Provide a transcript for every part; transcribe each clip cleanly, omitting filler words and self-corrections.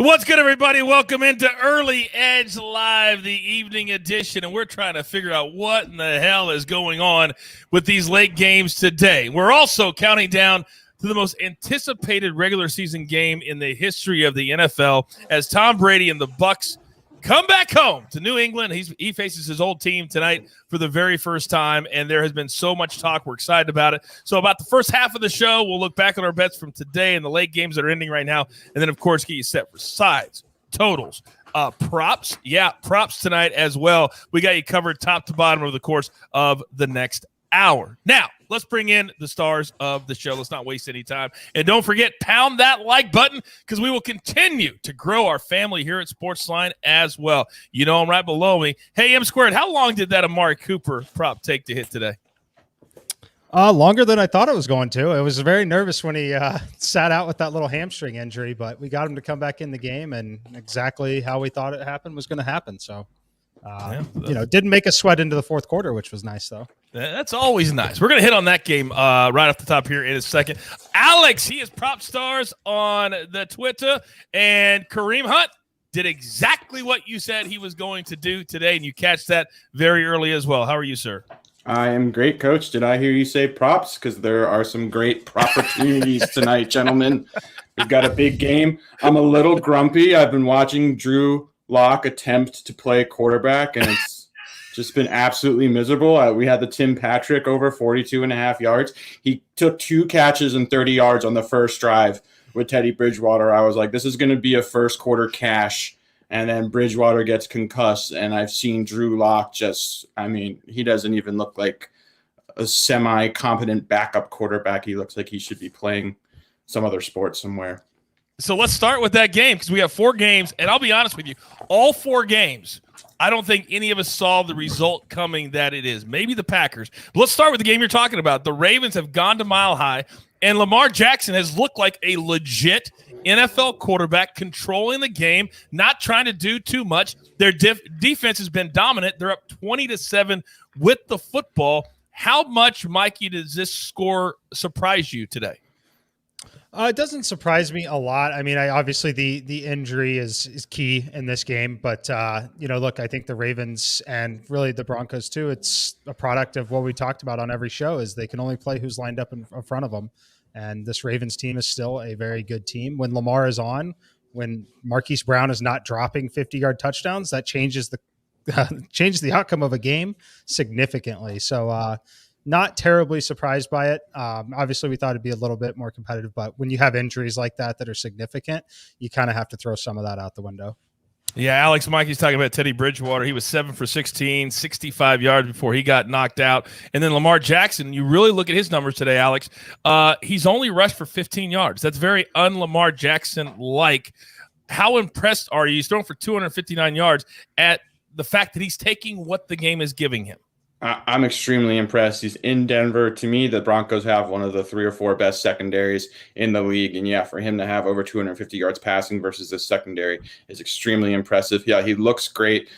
What's good, everybody? Welcome into Early Edge Live, the evening edition, and we're trying to figure out what in the hell is going on with these late games today. We're also counting down to the most anticipated regular season game in the history of the NFL as Tom Brady and the Bucs come back home to New England. He faces his old team tonight for the very first time, and there has been so much talk. We're excited about it. So about the first half of the show, we'll look back on our bets from today and the late games that are ending right now, and then, of course, get you set for sides, totals, props. Yeah, props tonight as well. We got you covered top to bottom over the course of the next hour. Now, let's bring in the stars of the show. Let's not waste any time. And don't forget, pound that like button because we will continue to grow our family here at SportsLine as well. You know I'm right below me. Hey, M Squared, how long did that Amari Cooper prop take to hit today? Longer than I thought it was going to. I was very nervous when he sat out with that little hamstring injury, but we got him to come back in the game, and exactly how we thought it happened was going to happen. So, didn't make us sweat into the fourth quarter, which was nice, though. That's always nice. We're going to hit on that game right off the top here in a second. Alex, he is Prop Stars on the Twitter, and Kareem Hunt did exactly what you said he was going to do today, and you catch that very early as well. How are you, sir? I am great, Coach. Did I hear you say props? Because there are some great prop opportunities tonight, gentlemen. We've got a big game. I'm a little grumpy. I've been watching Drew Lock attempt to play quarterback, and it's just been absolutely miserable. We had the Tim Patrick over 42.5 yards. He took 2 catches and 30 yards on the first drive with Teddy Bridgewater. I was like, this is going to be a first quarter cash. And then Bridgewater gets concussed, and I've seen Drew Lock he doesn't even look like a semi-competent backup quarterback. He looks like he should be playing some other sport somewhere. So let's start with that game because we have 4 games, and I'll be honest with you, all 4 games, I don't think any of us saw the result coming that it is. Maybe the Packers. But let's start with the game you're talking about. The Ravens have gone to Mile High, and Lamar Jackson has looked like a legit NFL quarterback controlling the game, not trying to do too much. Their defense has been dominant. They're up 20-7 with the football. How much, Mikey, does this score surprise you today? It doesn't surprise me a lot. I mean, obviously the injury is key in this game, but look, I think the Ravens and really the Broncos too, it's a product of what we talked about on every show is they can only play who's lined up in front of them. And this Ravens team is still a very good team. When Lamar is on, when Marquise Brown is not dropping 50-yard touchdowns, that changes the outcome of a game significantly. So not terribly surprised by it. Obviously, we thought it'd be a little bit more competitive, but when you have injuries like that are significant, you kind of have to throw some of that out the window. Yeah, Alex, Mikey's talking about Teddy Bridgewater. He was 7 for 16, 65 yards before he got knocked out. And then Lamar Jackson, you really look at his numbers today, Alex. He's only rushed for 15 yards. That's very un-Lamar Jackson-like. How impressed are you? He's thrown for 259 yards at the fact that he's taking what the game is giving him. I'm extremely impressed. He's in Denver. To me, the Broncos have one of the 3 or 4 best secondaries in the league. And yeah, for him to have over 250 yards passing versus the secondary is extremely impressive. Yeah, he looks great.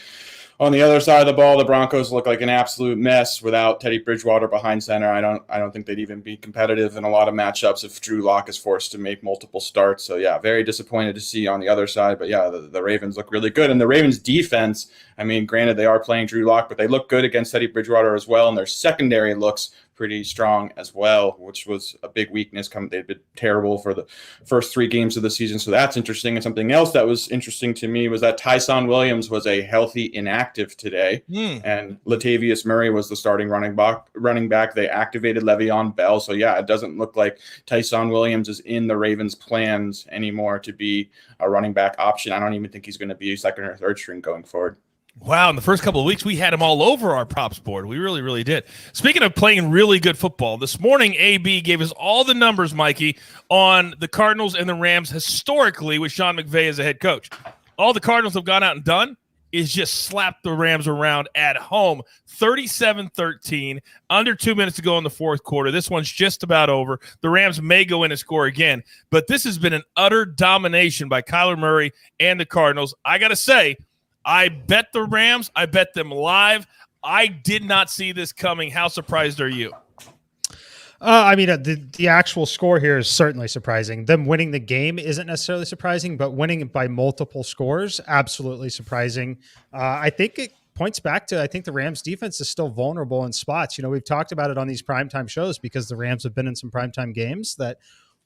On the other side of the ball, the Broncos look like an absolute mess without Teddy Bridgewater behind center. I don't think they'd even be competitive in a lot of matchups if Drew Lock is forced to make multiple starts. So yeah, very disappointed to see on the other side. But yeah, the Ravens look really good. And the Ravens defense, I mean, granted they are playing Drew Lock, but they look good against Teddy Bridgewater as well. And their secondary looks pretty strong as well, which was a big weakness. They've been terrible for the first 3 games of the season, so that's interesting. And something else that was interesting to me was that Tyson Williams was a healthy inactive today, and Latavius Murray was the starting running back. They activated Le'Veon Bell, so yeah, it doesn't look like Tyson Williams is in the Ravens' plans anymore to be a running back option. I don't even think he's going to be a second or third string going forward. Wow, in the first couple of weeks, we had him all over our props board. We really, really did. Speaking of playing really good football, this morning AB gave us all the numbers, Mikey, on the Cardinals and the Rams historically with Sean McVay as a head coach. All the Cardinals have gone out and done is just slap the Rams around at home, 37-13, under 2 minutes to go in the fourth quarter. This one's just about over. The Rams may go in and score again, but this has been an utter domination by Kyler Murray and the Cardinals. I got to say, I bet the Rams. I bet them live. I did not see this coming. How surprised are you? I mean, the actual score here is certainly surprising. Them winning the game isn't necessarily surprising, but winning by multiple scores, absolutely surprising. I think it points back to, I think the Rams defense is still vulnerable in spots. We've talked about it on these primetime shows because the Rams have been in some primetime games that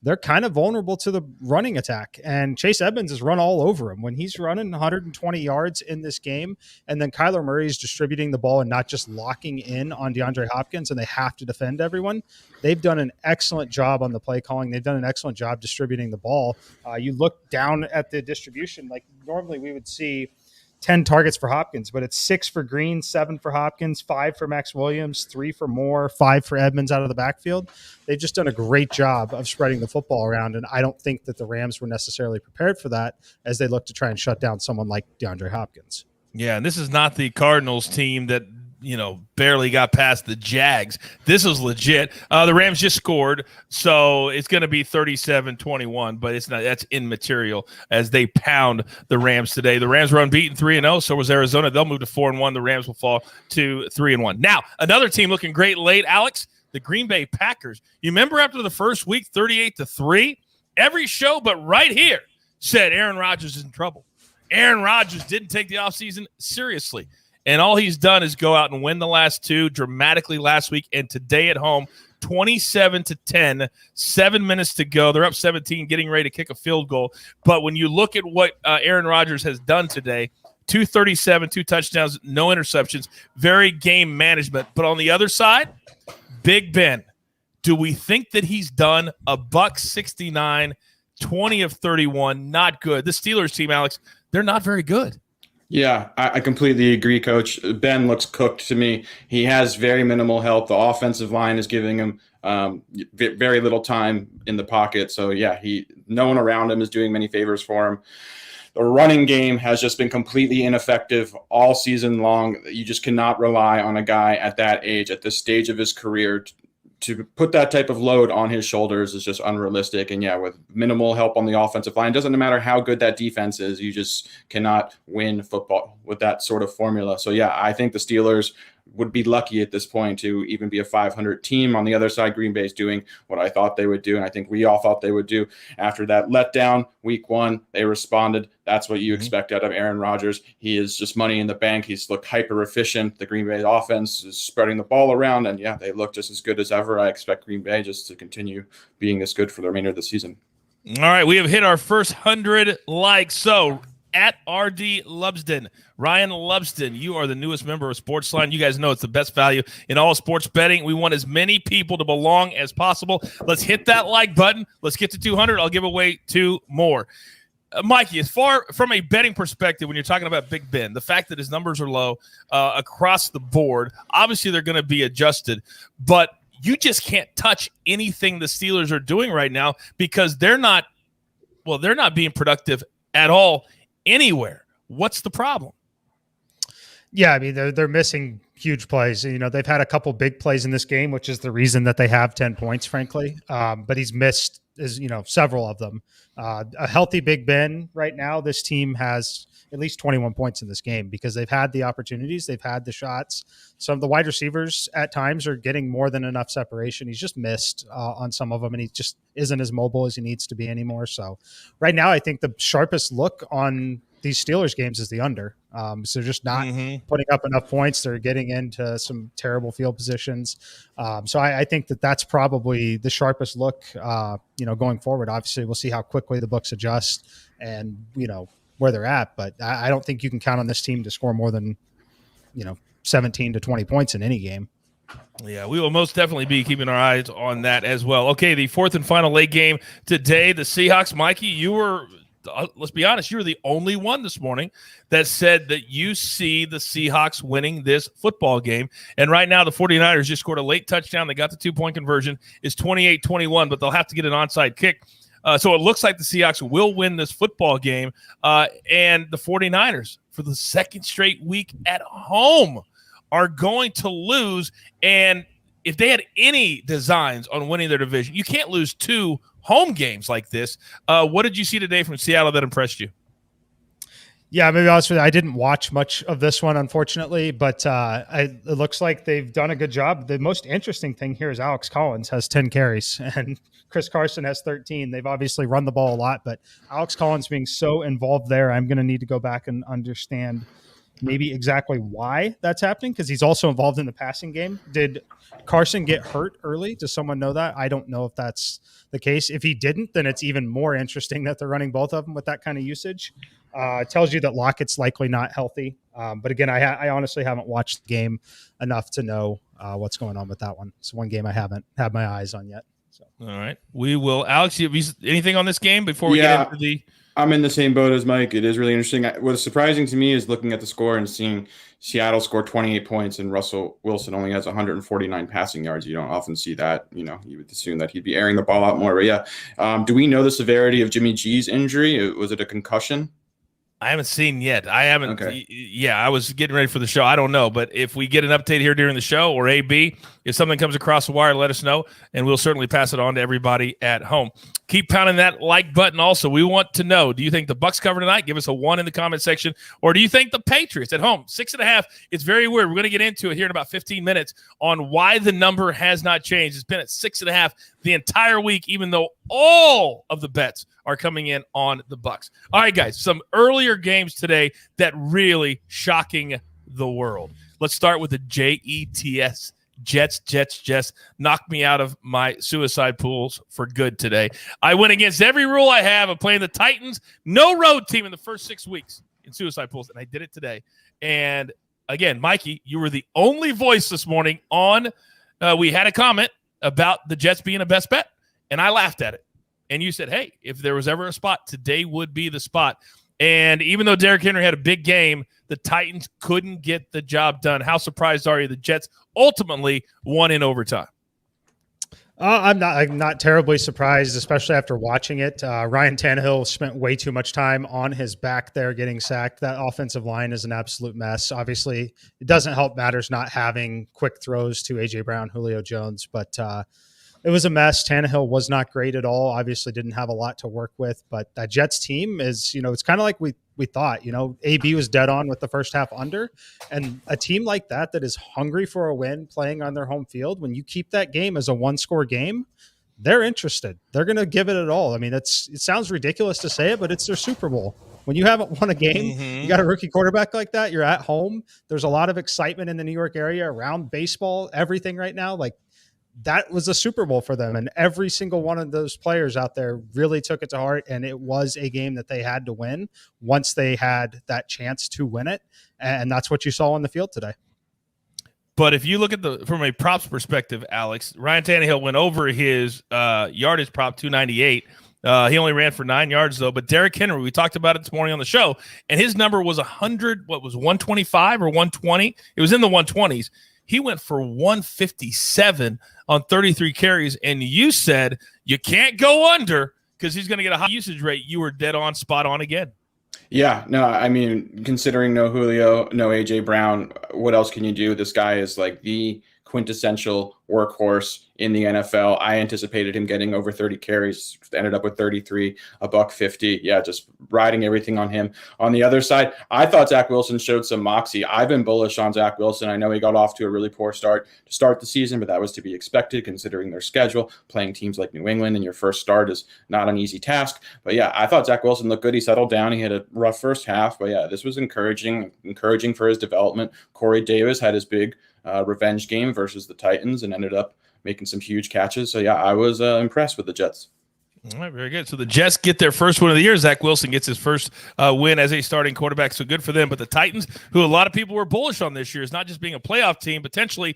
they're kind of vulnerable to the running attack. And Chase Edmonds has run all over him. When he's running 120 yards in this game, and then Kyler Murray is distributing the ball and not just locking in on DeAndre Hopkins, and they have to defend everyone, they've done an excellent job on the play calling. They've done an excellent job distributing the ball. You look down at the distribution, like normally we would see 10 targets for Hopkins, but it's 6 for Green, 7 for Hopkins, 5 for Max Williams, 3 for Moore, 5 for Edmonds out of the backfield. They've just done a great job of spreading the football around, and I don't think that the Rams were necessarily prepared for that as they look to try and shut down someone like DeAndre Hopkins. Yeah, and this is not the Cardinals team that barely got past the Jags. This is legit. The Rams just scored, so it's going to be 37-21, but it's not. That's immaterial as they pound the Rams today. The Rams were unbeaten 3-0, so was Arizona. They'll move to 4-1. The Rams will fall to 3-1. Now, another team looking great late, Alex, the Green Bay Packers. You remember after the first week, 38-3? Every show but right here said Aaron Rodgers is in trouble. Aaron Rodgers didn't take the offseason seriously. And all he's done is go out and win the last two dramatically last week and today at home, 27-10, 7 minutes to go. They're up 17, getting ready to kick a field goal. But when you look at what Aaron Rodgers has done today, 237, 2 touchdowns, no interceptions, very game management. But on the other side, Big Ben. Do we think that he's done a buck 69, 20 of 31? Not good. The Steelers team, Alex, they're not very good. Yeah, I completely agree, Coach. Ben looks cooked to me. He has very minimal help. The offensive line is giving him very little time in the pocket. So, yeah, no one around him is doing many favors for him. The running game has just been completely ineffective all season long. You just cannot rely on a guy at that age, at this stage of his career, to put that type of load on his shoulders is just unrealistic. And yeah, with minimal help on the offensive line, it doesn't matter how good that defense is. You just cannot win football with that sort of formula. So yeah, I think the Steelers would be lucky at this point to even be a 500 team. On the other side, Green Bay is doing what I thought they would do, and I think we all thought they would do. After that letdown, week one, they responded. That's what you expect out of Aaron Rodgers. He is just money in the bank. He's looked hyper efficient. The Green Bay offense is spreading the ball around, and yeah, they look just as good as ever. I expect Green Bay just to continue being this good for the remainder of the season. All right, we have hit our first 100 likes. So at RD Lubsden, Ryan Lubsden, you are the newest member of SportsLine. You guys know it's the best value in all sports betting. We want as many people to belong as possible. Let's hit that like button. Let's get to 200. I'll give away 2 more. Mikey, as far from a betting perspective, when you're talking about Big Ben, the fact that his numbers are low across the board, obviously they're going to be adjusted, but you just can't touch anything the Steelers are doing right now because they're not being productive at all anywhere. What's the problem? Yeah, I mean, they're missing huge plays. They've had a couple big plays in this game, which is the reason that they have 10 points, frankly. But he's missed several of them. A healthy Big Ben right now, this team has at least 21 points in this game because they've had the opportunities, they've had the shots. Some of the wide receivers at times are getting more than enough separation. He's just missed on some of them, and he just isn't as mobile as he needs to be anymore. So right now, I think the sharpest look on these Steelers games is the under. So just not putting up enough points. They're getting into some terrible field positions. So I think that that's probably the sharpest look, going forward. Obviously, we'll see how quickly the books adjust and, where they're at. But I don't think you can count on this team to score more than, 17 to 20 points in any game. Yeah, we will most definitely be keeping our eyes on that as well. Okay, the fourth and final late game today, the Seahawks. Mikey, you were – let's be honest, you were the only one this morning that said that you see the Seahawks winning this football game. And right now, the 49ers just scored a late touchdown. They got the 2-point conversion. It's 28-21, but they'll have to get an onside kick. So it looks like the Seahawks will win this football game. And the 49ers, for the second straight week at home, are going to lose. And if they had any designs on winning their division, you can't lose 2 home games like this. What did you see today from Seattle that impressed you? Yeah, maybe honest with you, I didn't watch much of this one, unfortunately, but it looks like they've done a good job. The most interesting thing here is Alex Collins has 10 carries and Chris Carson has 13. They've obviously run the ball a lot, but Alex Collins being so involved there, I'm going to need to go back and understand maybe exactly why that's happening, because he's also involved in the passing game. Did Carson get hurt early? Does someone know that? I don't know if that's the case. If he didn't, then it's even more interesting that they're running both of them with that kind of usage. It tells you that Lockett's likely not healthy. But again, I honestly haven't watched the game enough to know what's going on with that one. It's one game I haven't had my eyes on yet. So. All right. We will. Alex, you have anything on this game before we get into the... I'm in the same boat as Mike. It is really interesting. What's surprising to me is looking at the score and seeing Seattle score 28 points and Russell Wilson only has 149 passing yards. You don't often see that. You would assume that he'd be airing the ball out more. But yeah, do we know the severity of Jimmy G's injury? Was it a concussion? I haven't seen yet. I haven't. Okay. Yeah, I was getting ready for the show. I don't know. But if we get an update here during the show or AB, if something comes across the wire, let us know, and we'll certainly pass it on to everybody at home. Keep pounding that like button also. We want to know, do you think the Bucs cover tonight? Give us a 1 in the comment section. Or do you think the Patriots at home, 6.5? It's very weird. We're going to get into it here in about 15 minutes on why the number has not changed. It's been at 6.5 the entire week, even though all of the bets are coming in on the Bucs. All right, guys, some earlier games today that really shocking the world. Let's start with the Jets. Jets knocked me out of my suicide pools for good today. I went against every rule I have of playing the Titans, no road team in the first 6 weeks in suicide pools, and I did it today. And again, Mikey, you were the only voice this morning on we had a comment about the Jets being a best bet, and I laughed at it. And you said, hey, if there was ever a spot, today would be the spot. And even though Derrick Henry had a big game, the Titans couldn't get the job done. How surprised are you the Jets ultimately won in overtime? I'm not terribly surprised, especially after watching it. Ryan Tannehill spent way too much time on his back there getting sacked. That offensive line is an absolute mess. Obviously, it doesn't help matters not having quick throws to A.J. Brown, Julio Jones, but it was a mess. Tannehill was not great at all. Obviously didn't have a lot to work with, but that Jets team is, it's kind of like we thought, AB was dead on with the first half under, and a team like that is hungry for a win playing on their home field. When you keep that game as a 1-score game, they're interested. They're going to give it all. I mean, it sounds ridiculous to say it, but it's their Super Bowl. When you haven't won a game, you got a rookie quarterback like that, you're at home. There's a lot of excitement in the New York area around baseball, everything right now. Like, that was a Super Bowl for them. And every single one of those players out there really took it to heart. And it was a game that they had to win once they had that chance to win it. And that's what you saw on the field today. But if you look at from a props perspective, Alex, Ryan Tannehill went over his yardage prop 298. He only ran for 9 yards though. But Derrick Henry, we talked about it this morning on the show, and his number was 125 or 120? It was in the 120s. He went for 157 on 33 carries, and you said you can't go under because he's going to get a high usage rate. You were dead on, spot on again. Yeah, no, I mean, considering no Julio, no A.J. Brown, what else can you do? This guy is like the quintessential workhorse in the NFL. I anticipated him getting over 30 carries, ended up with 33, $150. Yeah, just riding everything on him. On the other side, I thought Zach Wilson showed some moxie. I've been bullish on Zach Wilson. I know he got off to a really poor start to start the season, but that was to be expected considering their schedule. Playing teams like New England in your first start is not an easy task. But yeah, I thought Zach Wilson looked good. He settled down. He had a rough first half, but yeah, this was encouraging for his development. Corey Davis had his big revenge game versus the Titans and ended up making some huge catches. So yeah, I was impressed with the Jets. All right, very good. So the Jets get their first win of the year. Zach Wilson gets his first win as a starting quarterback, so good for them. But the Titans, who a lot of people were bullish on this year, is not just being a playoff team, potentially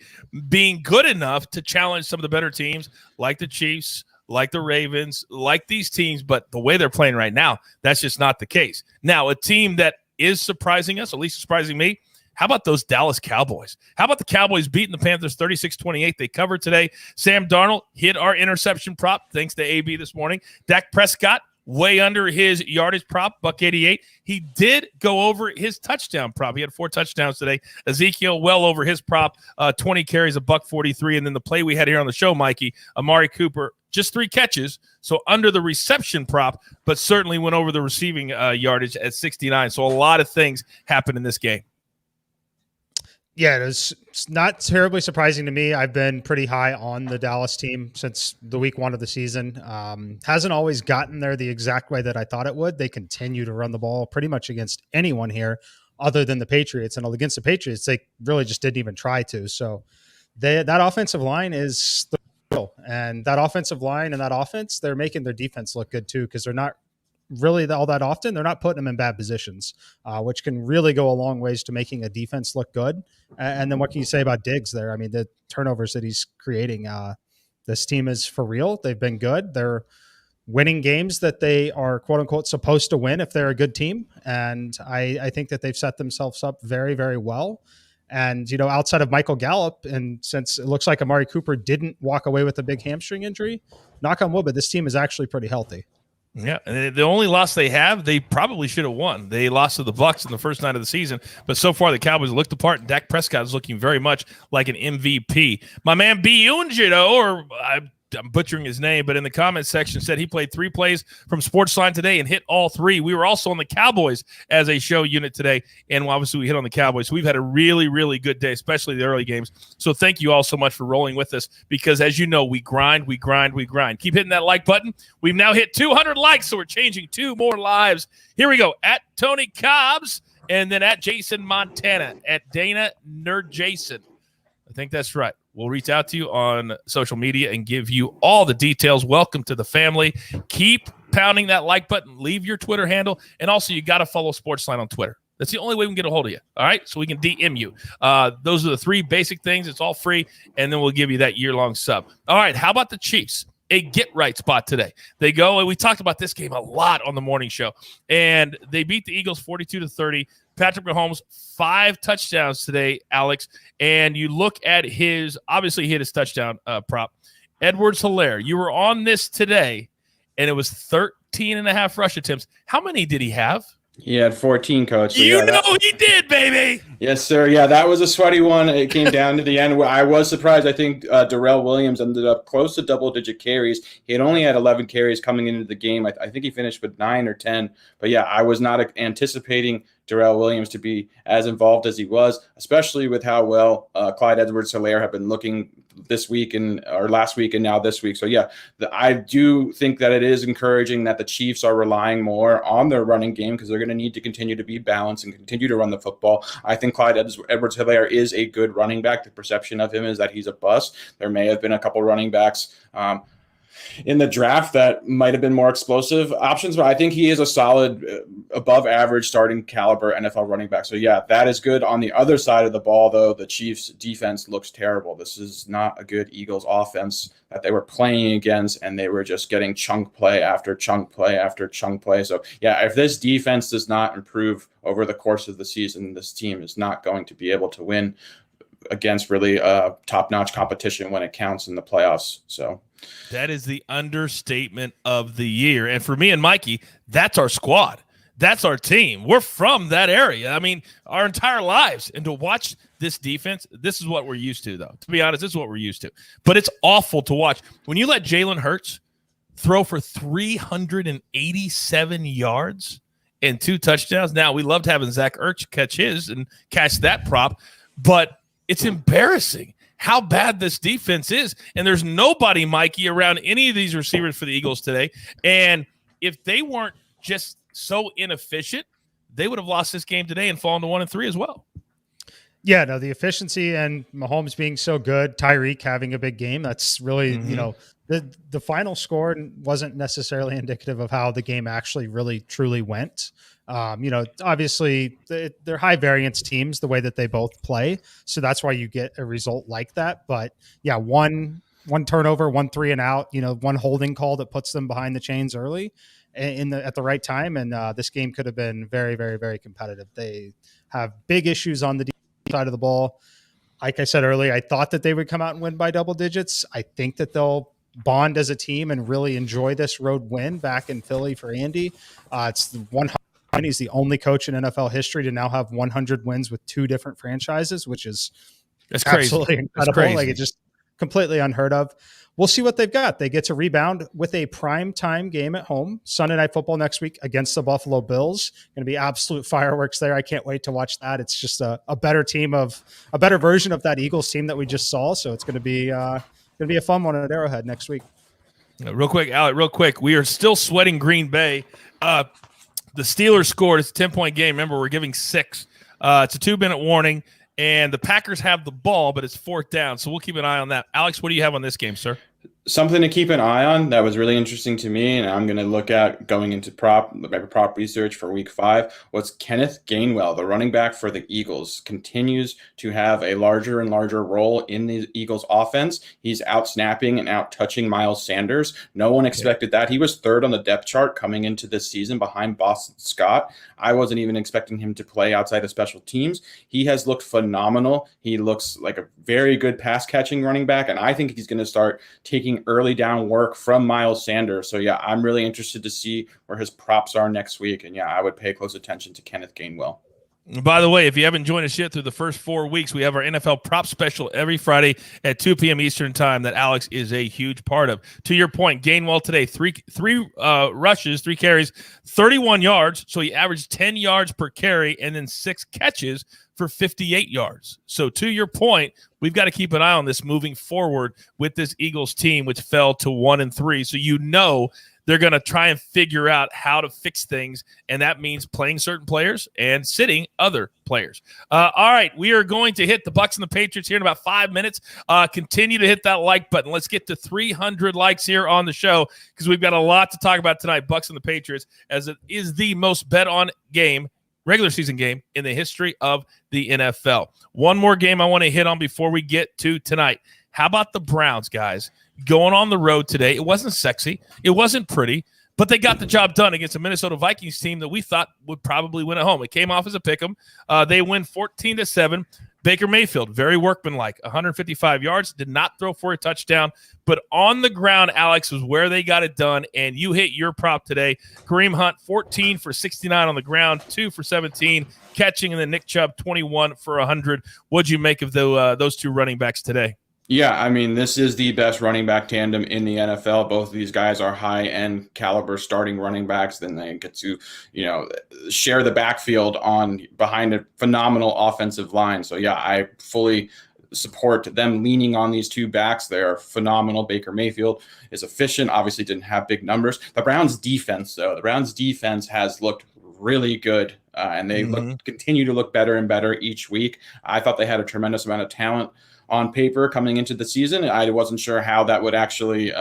being good enough to challenge some of the better teams like the Chiefs, like the Ravens, like these teams. But the way they're playing right now, that's just not the case. Now, a team that is surprising us, at least surprising me, how about those Dallas Cowboys? How about the Cowboys beating the Panthers 36-28? They covered today. Sam Darnold hit our interception prop, thanks to AB this morning. Dak Prescott way under his yardage prop, $188. He did go over his touchdown prop. He had 4 touchdowns today. Ezekiel well over his prop, 20 carries, $143. And then the play we had here on the show, Mikey, Amari Cooper, just 3 catches, so under the reception prop, but certainly went over the receiving yardage at 69. So a lot of things happened in this game. Yeah, it's not terribly surprising to me. I've been pretty high on the Dallas team since the week 1 of the season. Hasn't always gotten there the exact way that I thought it would. They continue to run the ball pretty much against anyone here other than the Patriots. And against the Patriots, they really just didn't even try to. So that offensive line is the real. And that offensive line and that offense, they're making their defense look good too, because they're not really all that often. They're not putting them in bad positions, which can really go a long ways to making a defense look good. And then what can you say about Diggs there? I mean, the turnovers that he's creating, this team is for real. They've been good. They're winning games that they are quote unquote supposed to win if they're a good team. And I think that they've set themselves up very, very well. And, outside of Michael Gallup, and since it looks like Amari Cooper didn't walk away with a big hamstring injury, knock on wood, but this team is actually pretty healthy. Yeah, and the only loss they have, they probably should have won. They lost to the Bucs in the first night of the season, but so far the Cowboys looked the part, and Dak Prescott is looking very much like an MVP. My man B. Ungido, or I'm butchering his name, but in the comments section said he played 3 plays from SportsLine today and hit all 3. We were also on the Cowboys as a show unit today, and obviously we hit on the Cowboys. So we've had a really, really good day, especially the early games. So thank you all so much for rolling with us because, as you know, we grind, we grind, we grind. Keep hitting that like button. We've now hit 200 likes, so we're changing 2 more lives. Here we go. At Tony Cobbs, and then at Jason Montana, at Dana Nerd Jason. I think that's right. We'll reach out to you on social media and give you all the details. Welcome to the family. Keep pounding that like button. Leave your Twitter handle. And also, you got to follow SportsLine on Twitter. That's the only way we can get a hold of you. All right? So we can DM you. Those are the 3 basic things. It's all free. And then we'll give you that year-long sub. All right. How about the Chiefs? A get-right spot today. They go, and we talked about this game a lot on the morning show. And they beat the Eagles 42-30. Patrick Mahomes, 5 touchdowns today, Alex. And you look at obviously he hit his touchdown prop. Edwards-Helaire, you were on this today, and it was 13.5 rush attempts. How many did he have? He had 14, Coach. So He did, baby. Yes, sir. Yeah, that was a sweaty one. It came down to the end where I was surprised. I think Darrell Williams ended up close to double-digit carries. He had only had 11 carries coming into the game. I think he finished with 9 or 10. But, yeah, I was not anticipating Darrell Williams to be as involved as he was, especially with how well Clyde Edwards-Helaire have been looking this week or last week and now this week. So, yeah, I do think that it is encouraging that the Chiefs are relying more on their running game because they're going to need to continue to be balanced and continue to run the football. I think Clyde Edwards-Helaire is a good running back. The perception of him is that he's a bust. There may have been a couple running backs in the draft that might have been more explosive options, but I think he is a solid above average starting caliber NFL running back. So yeah, that is good. On the other side of the ball, though, the Chiefs defense looks terrible. This is not a good Eagles offense that they were playing against, and they were just getting chunk play after chunk play after chunk play. So yeah, if this defense does not improve over the course of the season, this team is not going to be able to win against really top-notch competition when it counts in the playoffs. So that is the understatement of the year. And for me and Mikey, that's our squad. That's our team. We're from that area. I mean, our entire lives. And to watch this defense, this is what we're used to, though. To be honest, this is what we're used to. But it's awful to watch. When you let Jalen Hurts throw for 387 yards and 2 touchdowns. Now, we loved having Zach Ertz catch his and catch that prop, but it's embarrassing how bad this defense is. And there's nobody, Mikey, around any of these receivers for the Eagles today. And if they weren't just so inefficient, they would have lost this game today and fallen to 1-3 as well. Yeah, no, the efficiency and Mahomes being so good, Tyreek having a big game, that's really, the final score wasn't necessarily indicative of how the game actually really truly went. Obviously they're high variance teams, the way that they both play. So that's why you get a result like that. But yeah, one turnover, 1 3 and out, one holding call that puts them behind the chains early at the right time. And this game could have been very, very, very competitive. They have big issues on the defensive side of the ball. Like I said earlier, I thought that they would come out and win by double digits. I think that they'll bond as a team and really enjoy this road win back in Philly for Andy. It's the 100. He's the only coach in NFL history to now have 100 wins with 2 different franchises, which is absolutely incredible. Like, it's just completely unheard of. We'll see what they've got. They get to rebound with a prime time game at home, Sunday Night Football next week against the Buffalo Bills. Going to be absolute fireworks there. I can't wait to watch that. It's just a better version of that Eagles team that we just saw. So it's going to be a fun one at Arrowhead next week. Real quick, Alec, we are still sweating Green Bay. The Steelers scored. It's a 10-point game. Remember, we're giving 6. It's a 2-minute warning, and the Packers have the ball, but it's 4th down. So we'll keep an eye on that. Alex, what do you have on this game, sir? Something to keep an eye on that was really interesting to me, and I'm going to look at going into prop research for week 5, was Kenneth Gainwell, the running back for the Eagles, continues to have a larger and larger role in the Eagles offense. He's out snapping and out touching Miles Sanders. No one expected that. He was 3rd on the depth chart coming into this season behind Boston Scott. I wasn't even expecting him to play outside of special teams. He has looked phenomenal. He looks like a very good pass catching running back, and I think he's going to start taking early down work from Miles Sanders. So yeah, I'm really interested to see where his props are next week. And yeah, I would pay close attention to Kenneth Gainwell. By the way, if you haven't joined us yet through the first 4 weeks, we have our NFL prop special every Friday at 2 p.m. Eastern time that Alex is a huge part of. To your point, Gainwell today, three rushes, 3 carries, 31 yards. So he averaged 10 yards per carry and then 6 catches for 58 yards. So to your point, we've got to keep an eye on this moving forward with this Eagles team, which fell to 1-3. So they're going to try and figure out how to fix things, and that means playing certain players and sitting other players. All right, we are going to hit the Bucs and the Patriots here in about 5 minutes. Continue to hit that like button. Let's get to 300 likes here on the show because we've got a lot to talk about tonight, Bucs and the Patriots, as it is the most bet-on game, regular season game, in the history of the NFL. One more game I want to hit on before we get to tonight. How about the Browns, guys? Going on the road today. It wasn't sexy. It wasn't pretty, but they got the job done against a Minnesota Vikings team that we thought would probably win at home. It came off as a pick'em. They win 14-7. Baker Mayfield, very workmanlike, 155 yards, did not throw for a touchdown, but on the ground, Alex, was where they got it done, and you hit your prop today. Kareem Hunt, 14 for 69 on the ground, 2 for 17 catching, and then Nick Chubb, 21 for 100. What'd you make of those 2 running backs today? Yeah, I mean, this is the best running back tandem in the NFL. Both of these guys are high-end caliber starting running backs. Then they get to, share the backfield behind a phenomenal offensive line. So, yeah, I fully support them leaning on these 2 backs. They're phenomenal. Baker Mayfield is efficient, obviously didn't have big numbers. The Browns' defense, though, has looked really good, and they continue to look better and better each week. I thought they had a tremendous amount of talent on paper coming into the season. I wasn't sure how that would actually,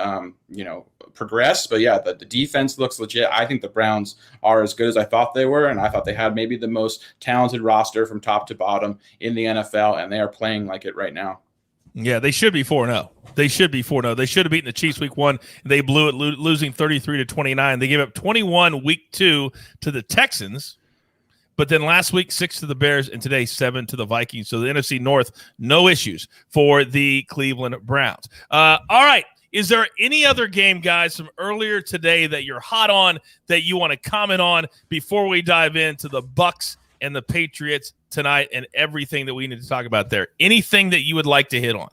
progress. But yeah, the defense looks legit. I think the Browns are as good as I thought they were, and I thought they had maybe the most talented roster from top to bottom in the NFL, and they are playing like it right now. Yeah, they should be 4-0. They should be 4-0. They should have beaten the Chiefs week 1. They blew it, losing 33-29. They gave up 21 week 2 to the Texans. But then last week, 6 to the Bears, and today 7 to the Vikings. So the NFC North, no issues for the Cleveland Browns. All right. Is there any other game, guys, from earlier today that you're hot on that you want to comment on before we dive into the Bucs and the Patriots tonight and everything that we need to talk about there? Anything that you would like to hit on?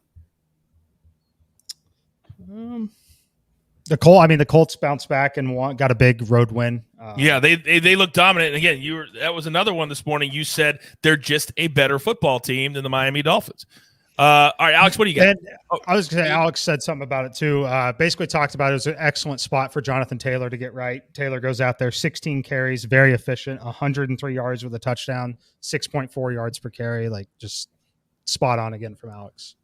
The Colts bounced back and got a big road win. Yeah, they look dominant. And again, that was another one this morning. You said they're just a better football team than the Miami Dolphins. All right, Alex, what do you got? I was going to say, Alex said something about it too. Basically talked about it was an excellent spot for Jonathan Taylor to get right. Taylor goes out there, 16 carries, very efficient, 103 yards with a touchdown, 6.4 yards per carry. Like, just spot on again from Alex.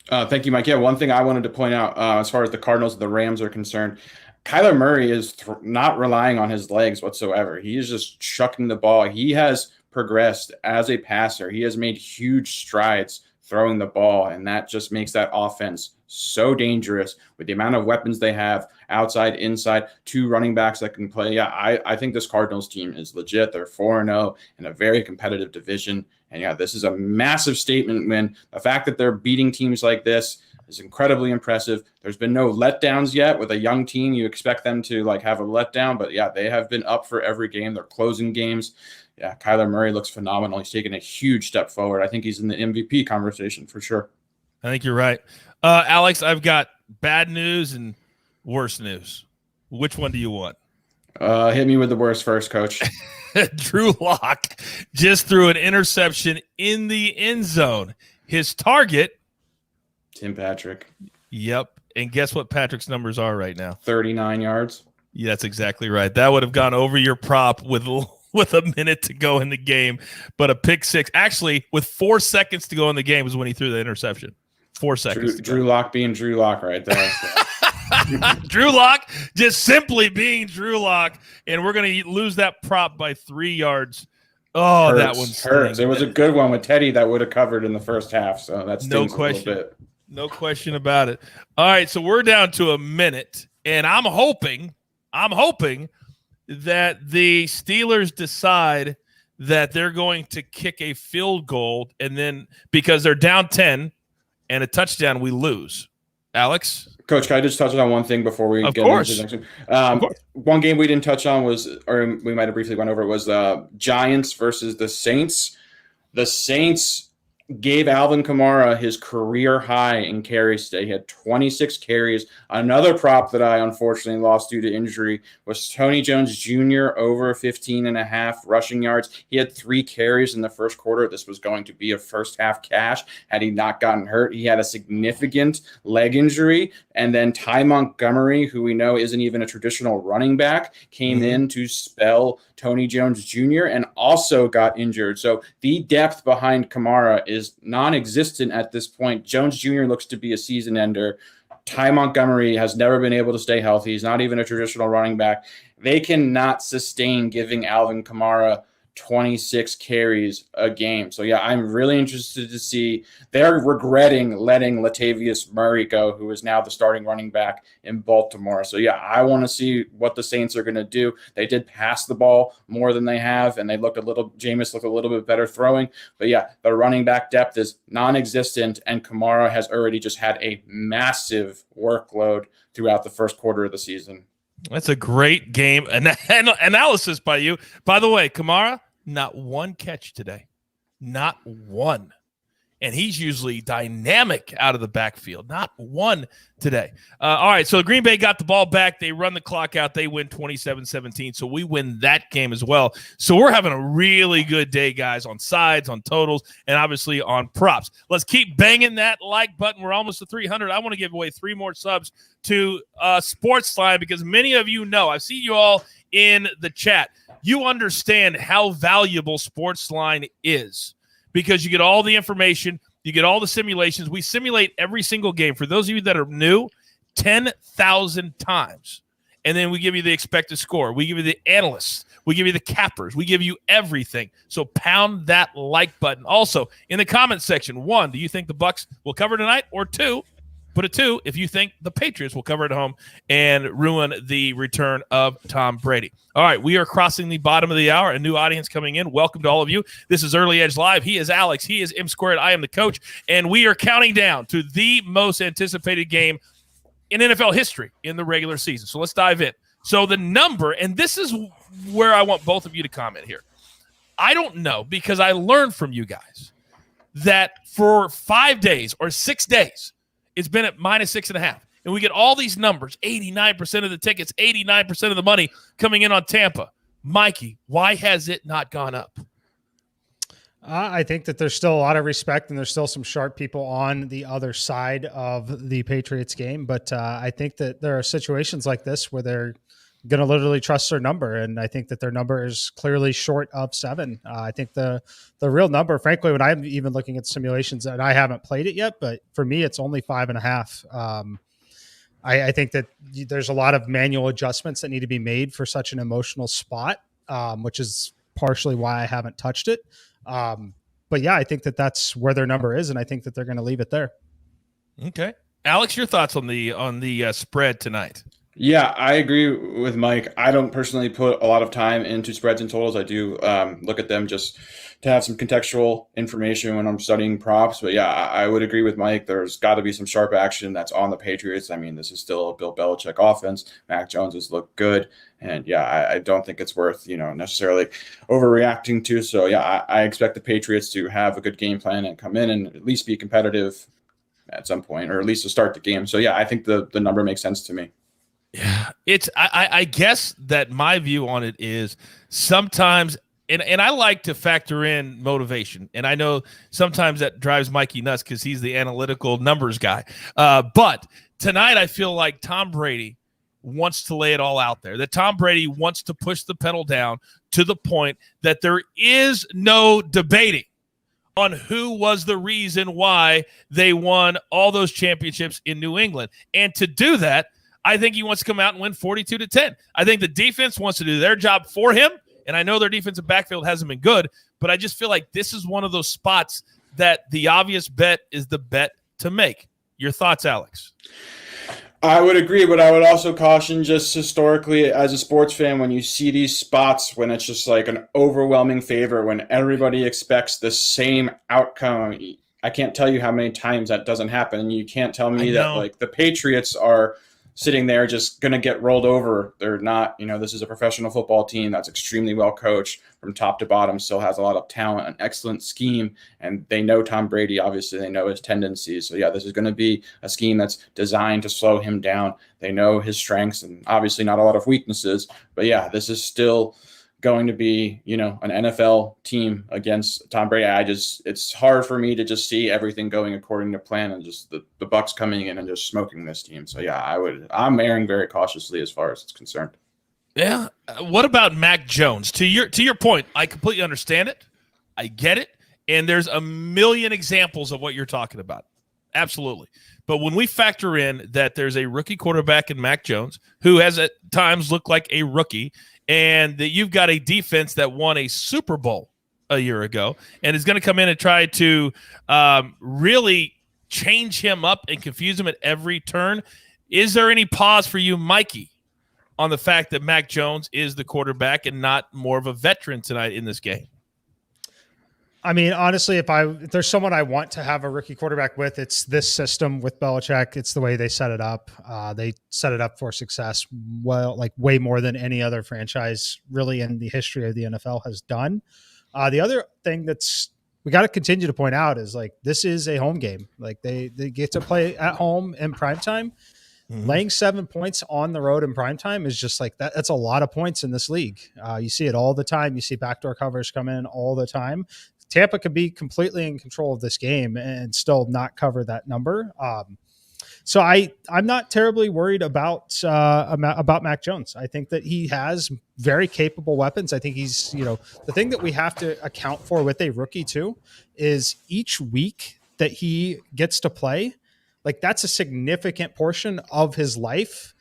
Thank you, Mike. Yeah, one thing I wanted to point out as far as the Cardinals and the Rams are concerned, Kyler Murray is not relying on his legs whatsoever. He is just chucking the ball. He has progressed as a passer. He has made huge strides throwing the ball, and that just makes that offense so dangerous with the amount of weapons they have outside, inside, 2 running backs that can play. Yeah, I think this Cardinals team is legit. They're 4-0 in a very competitive division. And yeah, this is a massive statement win. The fact that they're beating teams like this is incredibly impressive. There's been no letdowns yet. With a young team, you expect them to have a letdown, but yeah, they have been up for every game. They're closing games. Yeah, Kyler Murray looks phenomenal. He's taken a huge step forward. I think he's in the MVP conversation for sure. I think you're right. Alex, I've got bad news and worse news. Which one do you want? Hit me with the worst first, Coach. Drew Lock just threw an interception in the end zone. His target, Tim Patrick. Yep. And guess what Patrick's numbers are right now? 39 yards. Yeah, that's exactly right. That would have gone over your prop with a minute to go in the game. But a pick six, actually, with 4 seconds to go in the game was when he threw the interception. 4 seconds. Drew Lock being Drew Lock right there. So. Drew Lock just simply being Drew Lock, and we're going to lose that prop by 3 yards. Oh, that one hurts. It was a good one with Teddy that would have covered in the first half, so that's no question. A little bit. No question about it. All right, so we're down to a minute, and I'm hoping that the Steelers decide that they're going to kick a field goal, and then because they're down 10 and a touchdown, we lose. Alex? Coach, can I just touch on one thing before we get into the next one? One game we didn't touch on was, or we might have briefly went over, was the Giants versus the Saints. The Saints gave Alvin Kamara his career high in carries today. He had 26 carries. Another prop that I unfortunately lost due to injury was Tony Jones Jr. over 15.5 rushing yards. He had 3 carries in the first quarter. This was going to be a first half cash had he not gotten hurt. He had a significant leg injury. And then Ty Montgomery, who we know isn't even a traditional running back, came in to spell Tony Jones Jr. and also got injured. So the depth behind Kamara is non-existent at this point. Jones Jr. looks to be a season ender. Ty Montgomery has never been able to stay healthy. He's not even a traditional running back. They cannot sustain giving Alvin Kamara 26 carries a game. So, yeah, I'm really interested to see. They're regretting letting Latavius Murray go, who is now the starting running back in Baltimore. So, yeah, I want to see what the Saints are going to do. They did pass the ball more than they have, and Jameis looked a little bit better throwing. But, yeah, the running back depth is non-existent, and Kamara has already just had a massive workload throughout the first quarter of the season. That's a great game analysis by you. By the way, Kamara, not one catch today. Not one. And he's usually dynamic out of the backfield. Not one today. All right, so Green Bay got the ball back. They run the clock out. They win 27-17, so we win that game as well. So we're having a really good day, guys, on sides, on totals, and obviously on props. Let's keep banging that like button. We're almost to 300. I want to give away 3 more subs to SportsLine because many of you know. I've seen you all in the chat. You understand how valuable SportsLine is, because you get all the information, you get all the simulations. We simulate every single game. For those of you that are new, 10,000 times. And then we give you the expected score. We give you the analysts. We give you the cappers. We give you everything. So pound that like button. Also, in the comments section, 1, do you think the Bucs will cover tonight? Or 2, put a 2 if you think the Patriots will cover at home and ruin the return of Tom Brady. All right, we are crossing the bottom of the hour. A new audience coming in. Welcome to all of you. This is Early Edge Live. He is Alex. He is M Squared. I am the coach. And we are counting down to the most anticipated game in NFL history in the regular season. So let's dive in. So the number, and this is where I want both of you to comment here. I don't know, because I learned from you guys that for 5 days or 6 days, it's been at -6.5. And we get all these numbers, 89% of the tickets, 89% of the money coming in on Tampa. Mikey, why has it not gone up? I think that there's still a lot of respect and there's still some sharp people on the other side of the Patriots game. But I think that there are situations like this where they're going to literally trust their number. And I think that their number is clearly short of 7. I think the real number, frankly, when I'm even looking at simulations, and I haven't played it yet, but for me, it's only 5.5. I think that there's a lot of manual adjustments that need to be made for such an emotional spot, which is partially why I haven't touched it. But yeah, I think that that's where their number is, and I think that they're going to leave it there. Okay. Alex, your thoughts on the spread tonight? Yeah, I agree with Mike. I don't personally put a lot of time into spreads and totals. I do look at them just to have some contextual information when I'm studying props. But yeah, I would agree with Mike. There's got to be some sharp action that's on the Patriots. I mean, this is still a Bill Belichick offense. Mac Jones has looked good. And yeah, I don't think it's worth, necessarily overreacting to. So yeah, I expect the Patriots to have a good game plan and come in and at least be competitive at some point, or at least to start the game. So yeah, I think the number makes sense to me. Yeah, I guess that my view on it is sometimes, and I like to factor in motivation, and I know sometimes that drives Mikey nuts because he's the analytical numbers guy. But tonight I feel like Tom Brady wants to lay it all out there, that Tom Brady wants to push the pedal down to the point that there is no debating on who was the reason why they won all those championships in New England. And to do that, I think he wants to come out and win 42-10. I think the defense wants to do their job for him, and I know their defensive backfield hasn't been good, but I just feel like this is one of those spots that the obvious bet is the bet to make. Your thoughts, Alex? I would agree, but I would also caution, just historically as a sports fan, when you see these spots when it's just like an overwhelming favor, when everybody expects the same outcome. I can't tell you how many times that doesn't happen. You can't tell me that like the Patriots are sitting there just going to get rolled over. They're not, this is a professional football team that's extremely well coached from top to bottom, still has a lot of talent, an excellent scheme, and they know Tom Brady. Obviously, they know his tendencies. So, yeah, this is going to be a scheme that's designed to slow him down. They know his strengths and obviously not a lot of weaknesses. But, yeah, this is still going to be, an NFL team against Tom Brady. It's hard for me to just see everything going according to plan and just the Bucs coming in and just smoking this team. So yeah, I'm erring very cautiously as far as it's concerned. Yeah. What about Mac Jones? To your point, I completely understand it. I get it. And there's a million examples of what you're talking about. Absolutely. But when we factor in that there's a rookie quarterback in Mac Jones who has at times looked like a rookie, and that you've got a defense that won a Super Bowl a year ago and is going to come in and try to really change him up and confuse him at every turn, is there any pause for you, Mikey, on the fact that Mac Jones is the quarterback and not more of a veteran tonight in this game? I mean, honestly, if there's someone I want to have a rookie quarterback with, it's this system with Belichick. It's the way they set it up. They set it up for success, like way more than any other franchise really in the history of the NFL has done. The other thing we got to continue to point out is like, this is a home game. Like they get to play at home in primetime. Mm-hmm. Laying 7 points on the road in primetime is just like that. That's a lot of points in this league. You see it all the time. You see backdoor covers come in all the time. Tampa could be completely in control of this game and still not cover that number. So I'm not terribly worried about Mac Jones. I think that he has very capable weapons. I think he's, the thing that we have to account for with a rookie too is each week that he gets to play, like that's a significant portion of his life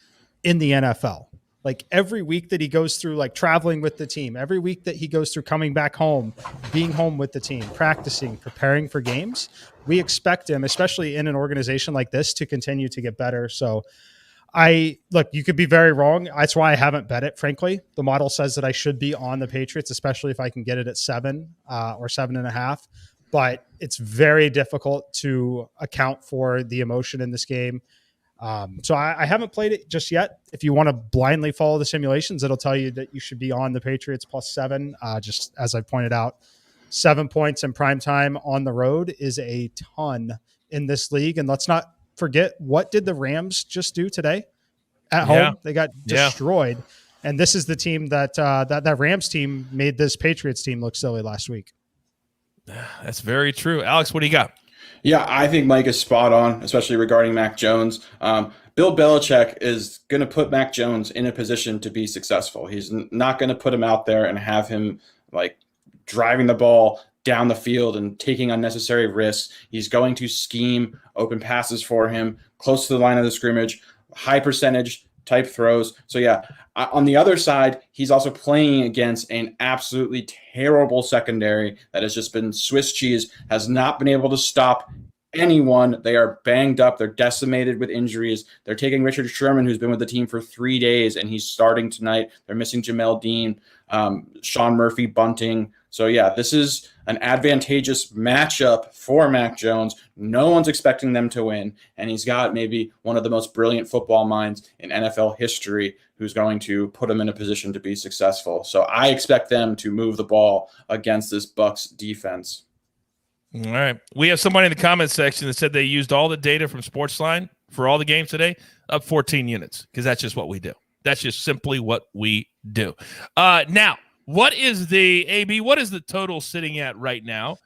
in the NFL. Like every week that he goes through, like traveling with the team, every week that he goes through coming back home, being home with the team, practicing, preparing for games, we expect him, especially in an organization like this, to continue to get better. So you could be very wrong. That's why I haven't bet it, frankly. The model says that I should be on the Patriots, especially if I can get it at 7 or 7.5. But it's very difficult to account for the emotion in this game. So I haven't played it just yet. If you want to blindly follow the simulations, it'll tell you that you should be on the Patriots +7. Just as I pointed out, 7 points in prime time on the road is a ton in this league. And let's not forget, what did the Rams just do today at home? They got destroyed. And this is the team that Rams team made this Patriots team look silly last week. That's very true. Alex, what do you got? Yeah, I think Mike is spot on, especially regarding Mac Jones. Bill Belichick is going to put Mac Jones in a position to be successful. He's not going to put him out there and have him like driving the ball down the field and taking unnecessary risks. He's going to scheme open passes for him, close to the line of the scrimmage, high percentage type throws. So yeah, on the other side, he's also playing against an absolutely terrible secondary that has just been Swiss cheese, has not been able to stop anyone. They are banged up. They're decimated with injuries. They're taking Richard Sherman, who's been with the team for 3 days, and he's starting tonight. They're missing Jamel Dean, Sean Murphy, Bunting. So, yeah, this is an advantageous matchup for Mac Jones. No one's expecting them to win, and he's got maybe one of the most brilliant football minds in NFL history who's going to put him in a position to be successful. So I expect them to move the ball against this Bucs defense. All right. We have somebody in the comments section that said they used all the data from SportsLine for all the games today, up 14 units, because that's just what we do. That's just simply what we do. Now, what is the total sitting at right now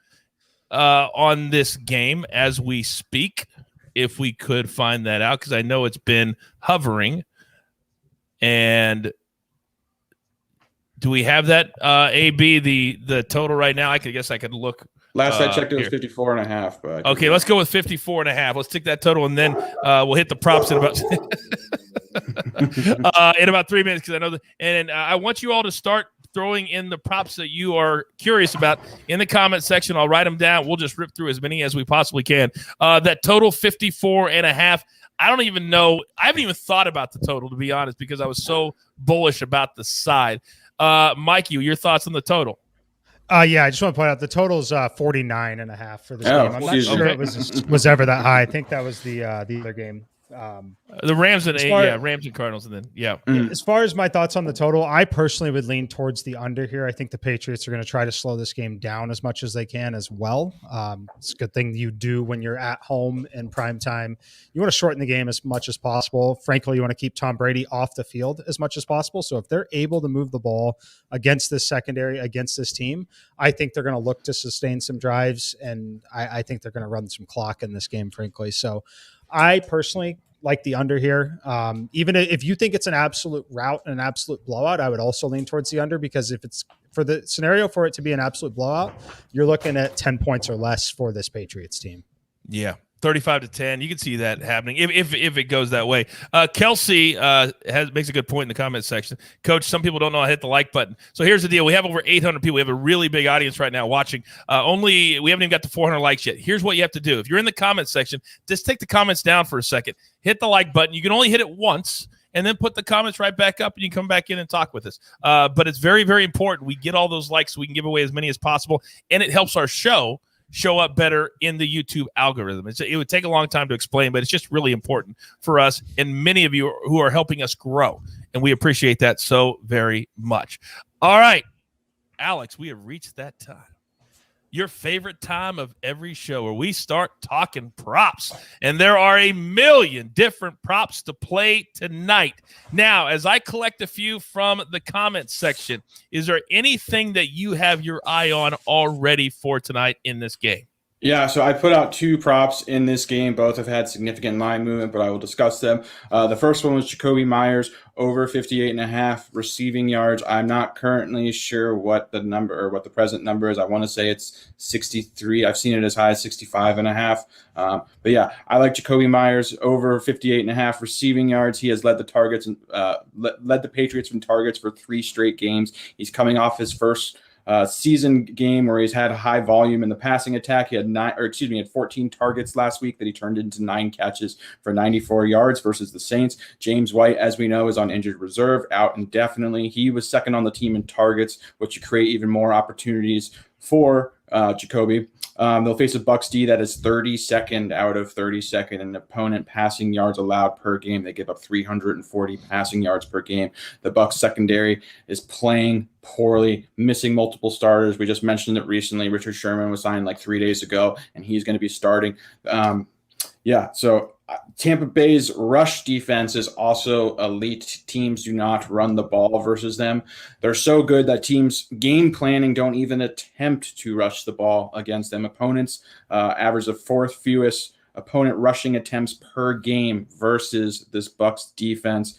on this game as we speak, if we could find that out, because I know it's been hovering. And do we have that, AB, the total right now? I guess I could look. Last I checked, it was 54.5. But okay, let's go with 54.5. Let's take that total, and then we'll hit the props in about in about 3 minutes, because I know that. And I want you all to start throwing in the props that you are curious about in the comment section. I'll write them down. We'll just rip through as many as we possibly can. That total 54.5. I don't even know. I haven't even thought about the total, to be honest, because I was so bullish about the side. Mikey, your thoughts on the total? Yeah, I just want to point out the total is 49.5 for this game. I'm not sure it was ever that high. I think that was the other game. The Rams and Rams and Cardinals, and then As far as my thoughts on the total, I personally would lean towards the under here. I think the Patriots are going to try to slow this game down as much as they can as well. It's a good thing you do when you're at home in prime time. You want to shorten the game as much as possible. Frankly, you want to keep Tom Brady off the field as much as possible. So if they're able to move the ball against this secondary, against this team, I think they're going to look to sustain some drives, and I think they're going to run some clock in this game, frankly. So I personally like the under here. Even if you think it's an absolute rout and an absolute blowout, I would also lean towards the under, because if it's for the scenario for it to be an absolute blowout, you're looking at 10 points or less for this Patriots team. Yeah. 35-10. You can see that happening if it goes that way. Kelsey makes a good point in the comments section. Coach, some people don't know how to hit the like button. So here's the deal. We have over 800 people. We have a really big audience right now watching. We haven't even got to 400 likes yet. Here's what you have to do. If you're in the comments section, just take the comments down for a second. Hit the like button. You can only hit it once, and then put the comments right back up, and you can come back in and talk with us. But it's very, very important. We get all those likes so we can give away as many as possible, and it helps our show up better in the YouTube algorithm. It would take a long time to explain, but it's just really important for us and many of you who are helping us grow, and we appreciate that so very much. All right, Alex, we have reached that time. Your favorite time of every show where we start talking props. And there are a million different props to play tonight. Now, as I collect a few from the comments section, is there anything that you have your eye on already for tonight in this game? Yeah, so I put out 2 props in this game. Both have had significant line movement, but I will discuss them. The first one was Jacoby Myers over 58.5 receiving yards. I'm not currently sure what the number or what the present number is. I want to say it's 63. I've seen it as high as 65.5. But yeah, I like Jacoby Myers over 58.5 receiving yards. He has led the targets and led the Patriots in targets for 3 straight games. He's coming off his first season game where he's had high volume in the passing attack. He had 14 targets last week that he turned into 9 catches for 94 yards versus the Saints. James White, as we know, is on injured reserve, out indefinitely. He was second on the team in targets, which would create even more opportunities for Jacoby. They'll face a Bucs D that is 32nd out of 32nd in opponent passing yards allowed per game. They give up 340 passing yards per game. The Bucs secondary is playing poorly, missing multiple starters. We just mentioned it recently. Richard Sherman was signed like 3 days ago, and he's going to be starting. So Tampa Bay's rush defense is also elite. Teams do not run the ball versus them. They're so good that teams game planning don't even attempt to rush the ball against them. Opponents average the 4th fewest opponent rushing attempts per game versus this Bucs defense.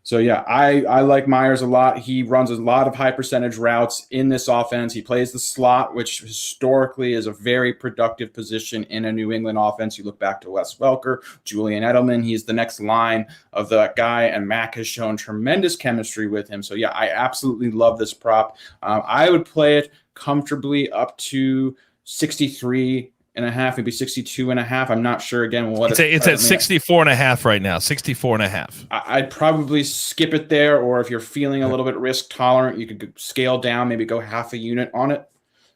So, yeah, I like Myers a lot. He runs a lot of high percentage routes in this offense. He plays the slot, which historically is a very productive position in a New England offense. You look back to Wes Welker, Julian Edelman. He's the next line of that guy, and Mac has shown tremendous chemistry with him. So, yeah, I absolutely love this prop. I would play it comfortably up to 63 maybe 62.5. I'm not sure again what it's at 64.5 right now. 64.5. I'd probably skip it there, or if you're feeling a little bit risk tolerant, you could scale down, maybe go half a unit on it.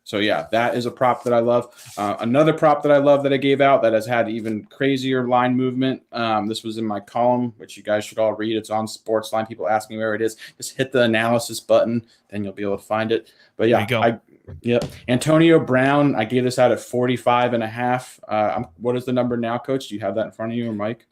So yeah, that is a prop that I love. Another prop that I love that I gave out that has had even crazier line movement. This was in my column, which you guys should all read. It's on SportsLine. People ask me where it is. Just hit the analysis button, then you'll be able to find it. But yeah, Antonio Brown, I gave this out at 45.5. What is the number now, Coach? Do you have that in front of you, or Mike?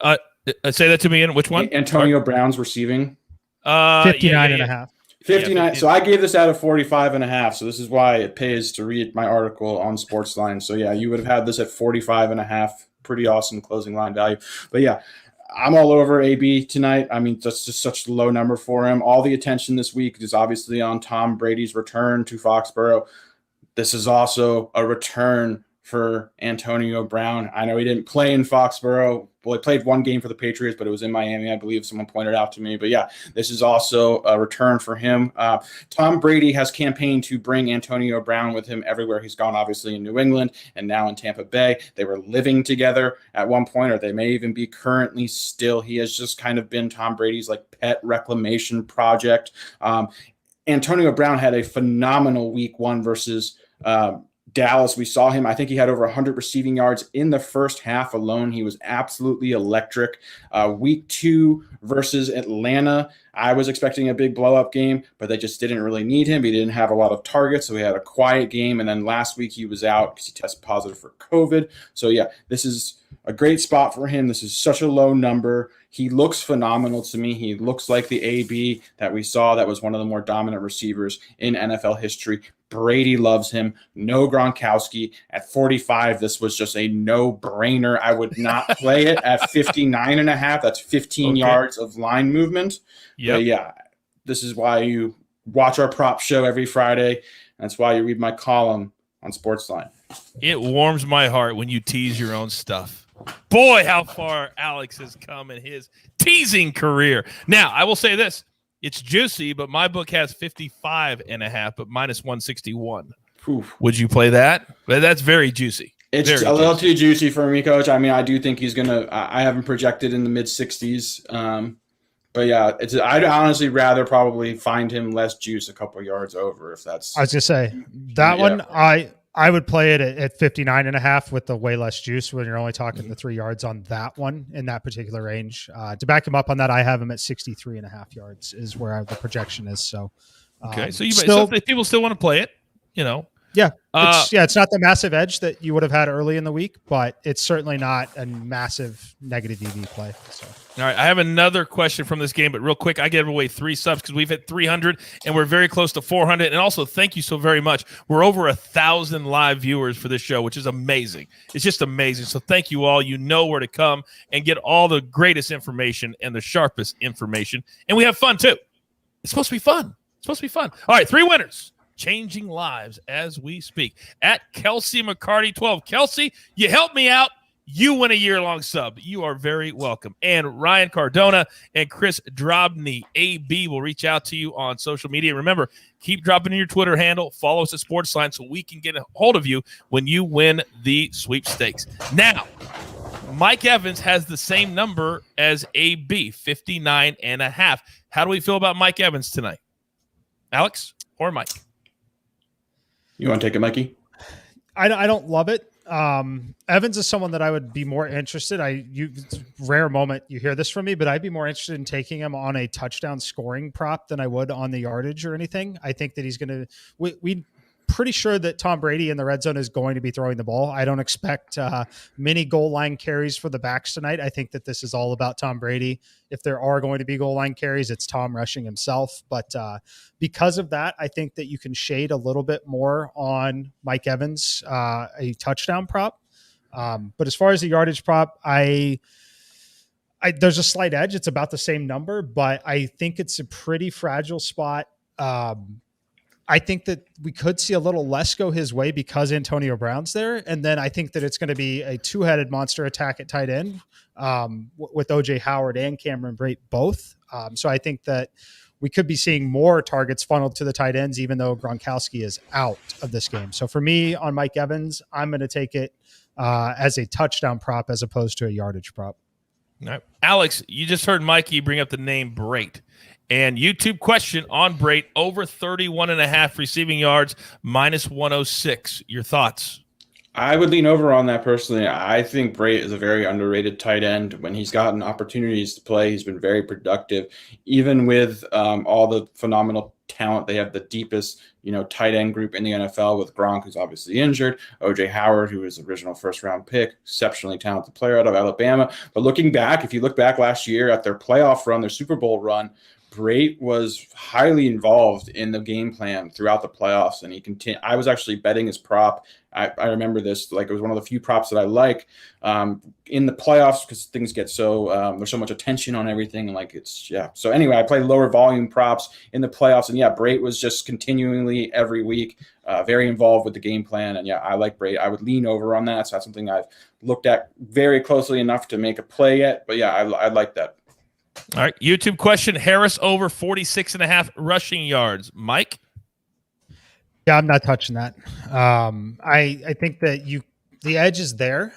Say that to me in which one? Antonio Brown's receiving. 59.5. 59. So I gave this out of 45.5. So this is why it pays to read my article on SportsLine. So yeah, you would have had this at 45.5. Pretty awesome closing line value. But yeah, I'm all over AB tonight. I mean, that's just such a low number for him. All the attention this week is obviously on Tom Brady's return to Foxborough. This is also a return for Antonio Brown. I know he didn't play in Foxborough. Well, he played one game for the Patriots, but it was in Miami, I believe someone pointed out to me. But yeah, this is also a return for him. Tom Brady has campaigned to bring Antonio Brown with him everywhere he's gone, obviously in New England and now in Tampa Bay. They were living together at one point, or they may even be currently still. He has just kind of been Tom Brady's like pet reclamation project. Antonio Brown had a phenomenal week 1 versus Dallas. We saw him. I think he had over 100 receiving yards in the first half alone. He was absolutely electric. Week 2 versus Atlanta, I was expecting a big blow-up game, but they just didn't really need him. He didn't have a lot of targets, so he had a quiet game. And then last week he was out because he tested positive for COVID. So yeah, this is a great spot for him. This is such a low number. He looks phenomenal to me. He looks like the AB that we saw that was one of the more dominant receivers in NFL history. Brady loves him. No Gronkowski. At 45, this was just a no-brainer. I would not play it at 59.5. That's 15 yards of line movement. But yeah, this is why you watch our prop show every Friday. That's why you read my column on SportsLine. It warms my heart when you tease your own stuff. Boy, how far Alex has come in his teasing career. Now, I will say this. It's juicy, but my book has 55.5, but minus 161. Oof. Would you play that? That's very juicy. It's a little too juicy for me, Coach. I mean, I do think he's going to – I haven't projected in the mid-60s. But, yeah, I'd honestly rather probably find him less juice a couple yards over if that's – I was going to say, that one I would play it at 59.5 with the way less juice when you're only talking the 3 yards on that one in that particular range. To back him up on that, I have him at 63.5 yards is where the projection is. So, okay. So if people still want to play it, you know. Yeah. It's not the massive edge that you would have had early in the week, but it's certainly not a massive negative EV play. So. All right. I have another question from this game, but real quick, I gave away 3 subs because we've hit 300 and we're very close to 400. And also, thank you so very much. We're over 1,000 live viewers for this show, which is amazing. It's just amazing. So thank you all. You know where to come and get all the greatest information and the sharpest information. And we have fun too. It's supposed to be fun. All right. 3 winners. Changing lives as we speak. At Kelsey McCarty 12. Kelsey, you helped me out. You win a year-long sub. You are very welcome. And Ryan Cardona and Chris Drobny, AB, will reach out to you on social media. Remember, keep dropping in your Twitter handle. Follow us at SportsLine so we can get a hold of you when you win the sweepstakes. Now, Mike Evans has the same number as AB, 59.5. How do we feel about Mike Evans tonight? Alex or Mike? You want to take it, Mikey? I don't love it. Evans is someone that I would be more interested. It's a rare moment you hear this from me, but I'd be more interested in taking him on a touchdown scoring prop than I would on the yardage or anything. I think that he's going to. We pretty sure that Tom Brady in the red zone is going to be throwing the ball. I don't expect many goal line carries for the backs tonight. I think that this is all about Tom Brady. If there are going to be goal line carries, it's Tom rushing himself. But because of that, I think that you can shade a little bit more on Mike Evans, a touchdown prop. But as far as the yardage prop, there's a slight edge. It's about the same number, but I think it's a pretty fragile spot. I think that we could see a little less go his way because Antonio Brown's there. And then I think that it's going to be a 2-headed monster attack at tight end with OJ Howard and Cameron Brate both. So I think that we could be seeing more targets funneled to the tight ends, even though Gronkowski is out of this game. So for me on Mike Evans, I'm going to take it as a touchdown prop as opposed to a yardage prop. All right. Alex, you just heard Mikey bring up the name Brait. And YouTube question on Brait, over 31.5 receiving yards, -106. Your thoughts? I would lean over on that personally. I think Brait is a very underrated tight end. When he's gotten opportunities to play, he's been very productive. Even with all the phenomenal talent, they have the deepest, tight end group in the NFL with Gronk, who's obviously injured, O.J. Howard, who was the original first-round pick, exceptionally talented player out of Alabama. But looking back, if you look back last year at their playoff run, their Super Bowl run, Brait was highly involved in the game plan throughout the playoffs, and he continued. I was actually betting his prop. I remember this, like it was one of the few props that I like in the playoffs because things get so there's so much attention on everything, and So anyway, I play lower volume props in the playoffs, and Brait was just continually every week very involved with the game plan, and I like Brait. I would lean over on that. So that's something I've looked at very closely enough to make a play yet, but I like that. All right, YouTube question, Harris over 46.5 rushing yards. Mike? Yeah, I'm not touching that. I think that the edge is there.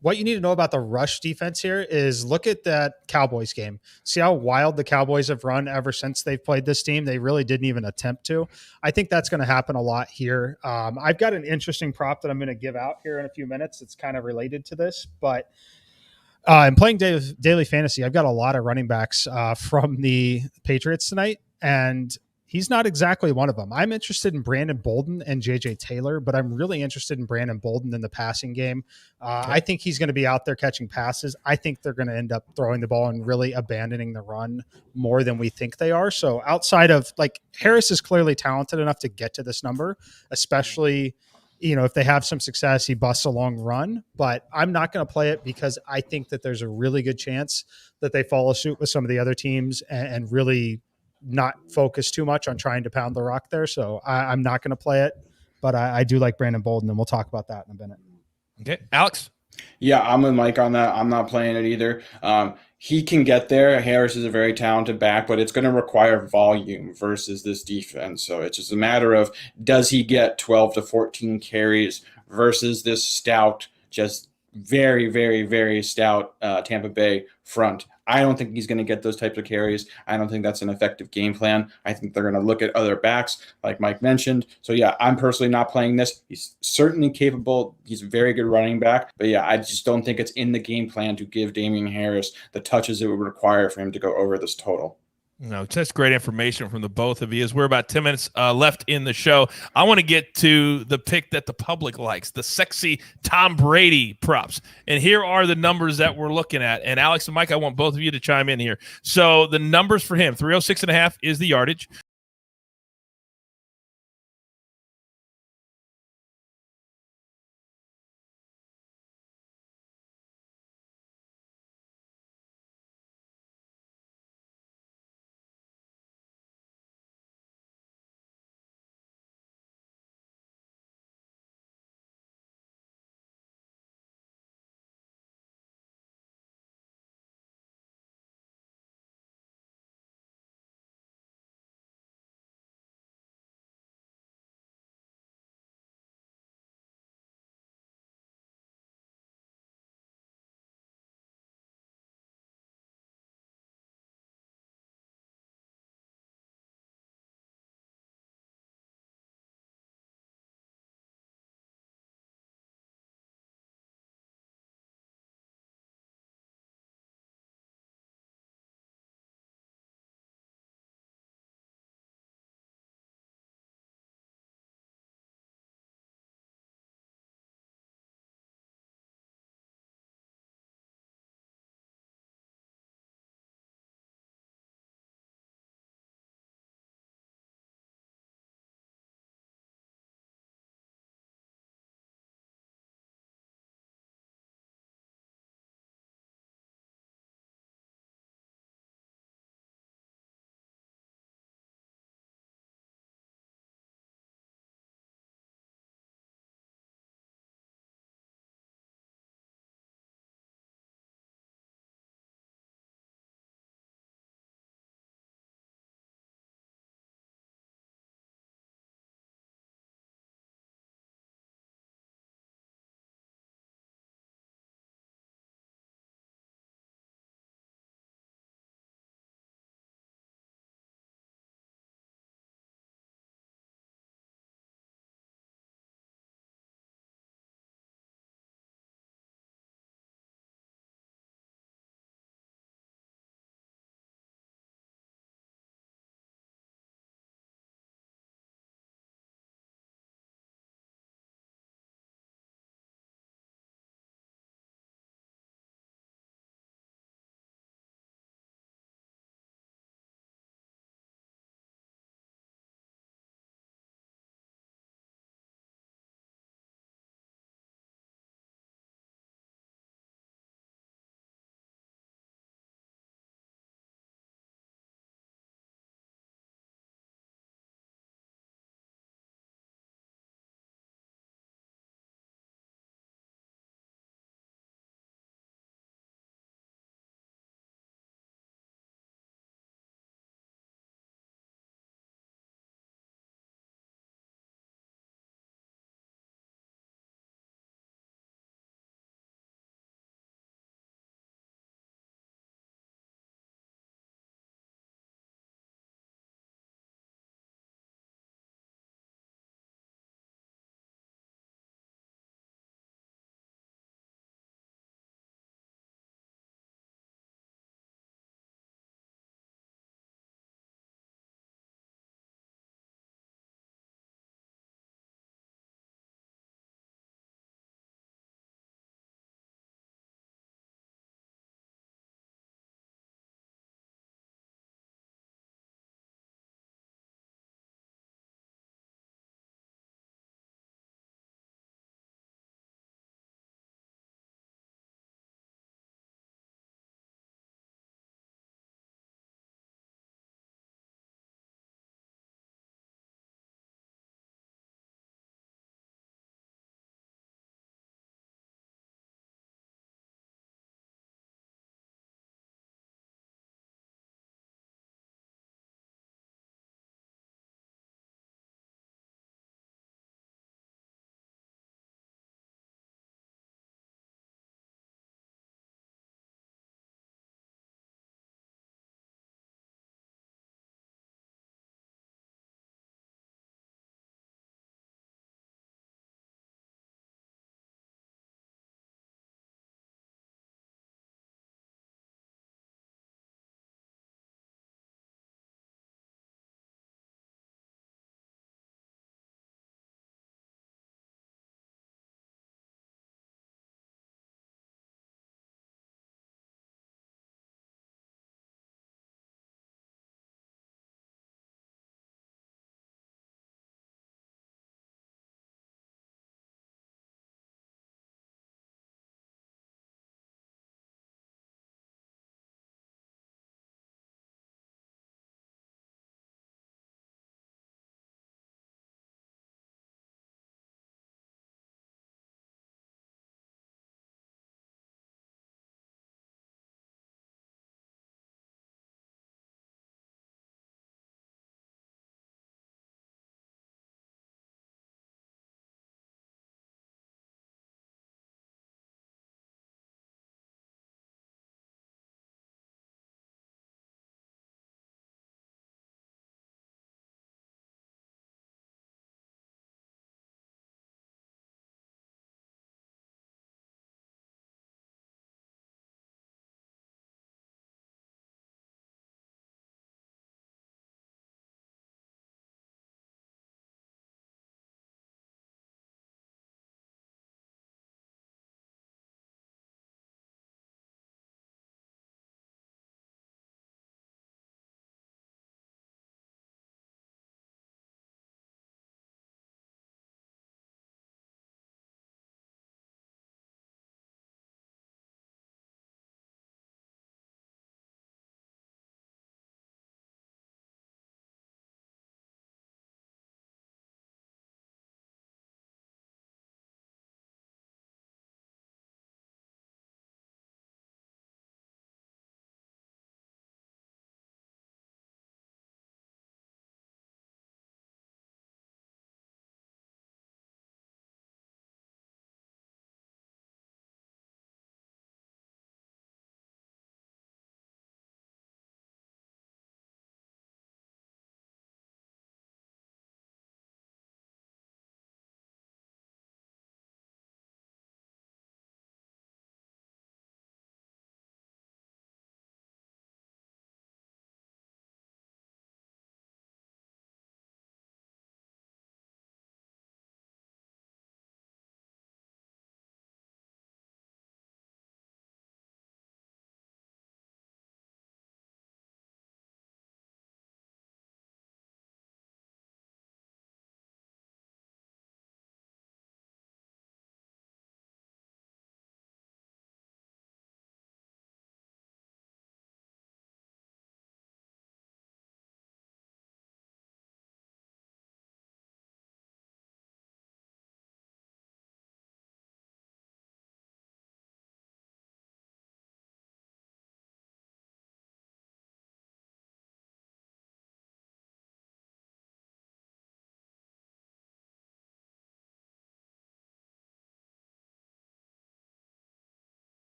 What you need to know about the rush defense here is look at that Cowboys game. See how wild the Cowboys have run ever since they've played this team. They really didn't even attempt to. I think that's going to happen a lot here. I've got an interesting prop that I'm going to give out here in a few minutes. It's kind of related to this, but I'm playing daily fantasy. I've got a lot of running backs from the Patriots tonight, and he's not exactly one of them. I'm interested in Brandon Bolden and JJ Taylor, but I'm really interested in Brandon Bolden in the passing game. I think he's going to be out there catching passes. I think they're going to end up throwing the ball and really abandoning the run more than we think they are. So outside of Harris is clearly talented enough to get to this number, especially if they have some success, he busts a long run, but I'm not going to play it because I think that there's a really good chance that they follow suit with some of the other teams and really not focus too much on trying to pound the rock there. So I'm not going to play it, but I do like Brandon Bolden, and we'll talk about that in a minute. Okay. Alex? Yeah, I'm with Mike on that. I'm not playing it either. He can get there. Harris is a very talented back, but it's going to require volume versus this defense. So it's just a matter of, does he get 12 to 14 carries versus this stout, just very, very, very stout Tampa Bay front? I don't think he's going to get those types of carries. I don't think that's an effective game plan. I think they're going to look at other backs, like Mike mentioned. So, I'm personally not playing this. He's certainly capable. He's a very good running back. But, I just don't think it's in the game plan to give Damian Harris the touches it would require for him to go over this total. No, just great information from the both of you. As we're about 10 minutes left in the show, I want to get to the pick that the public likes, the sexy Tom Brady props. And here are the numbers that we're looking at. And Alex and Mike, I want both of you to chime in here. So the numbers for him, 306.5 is the yardage.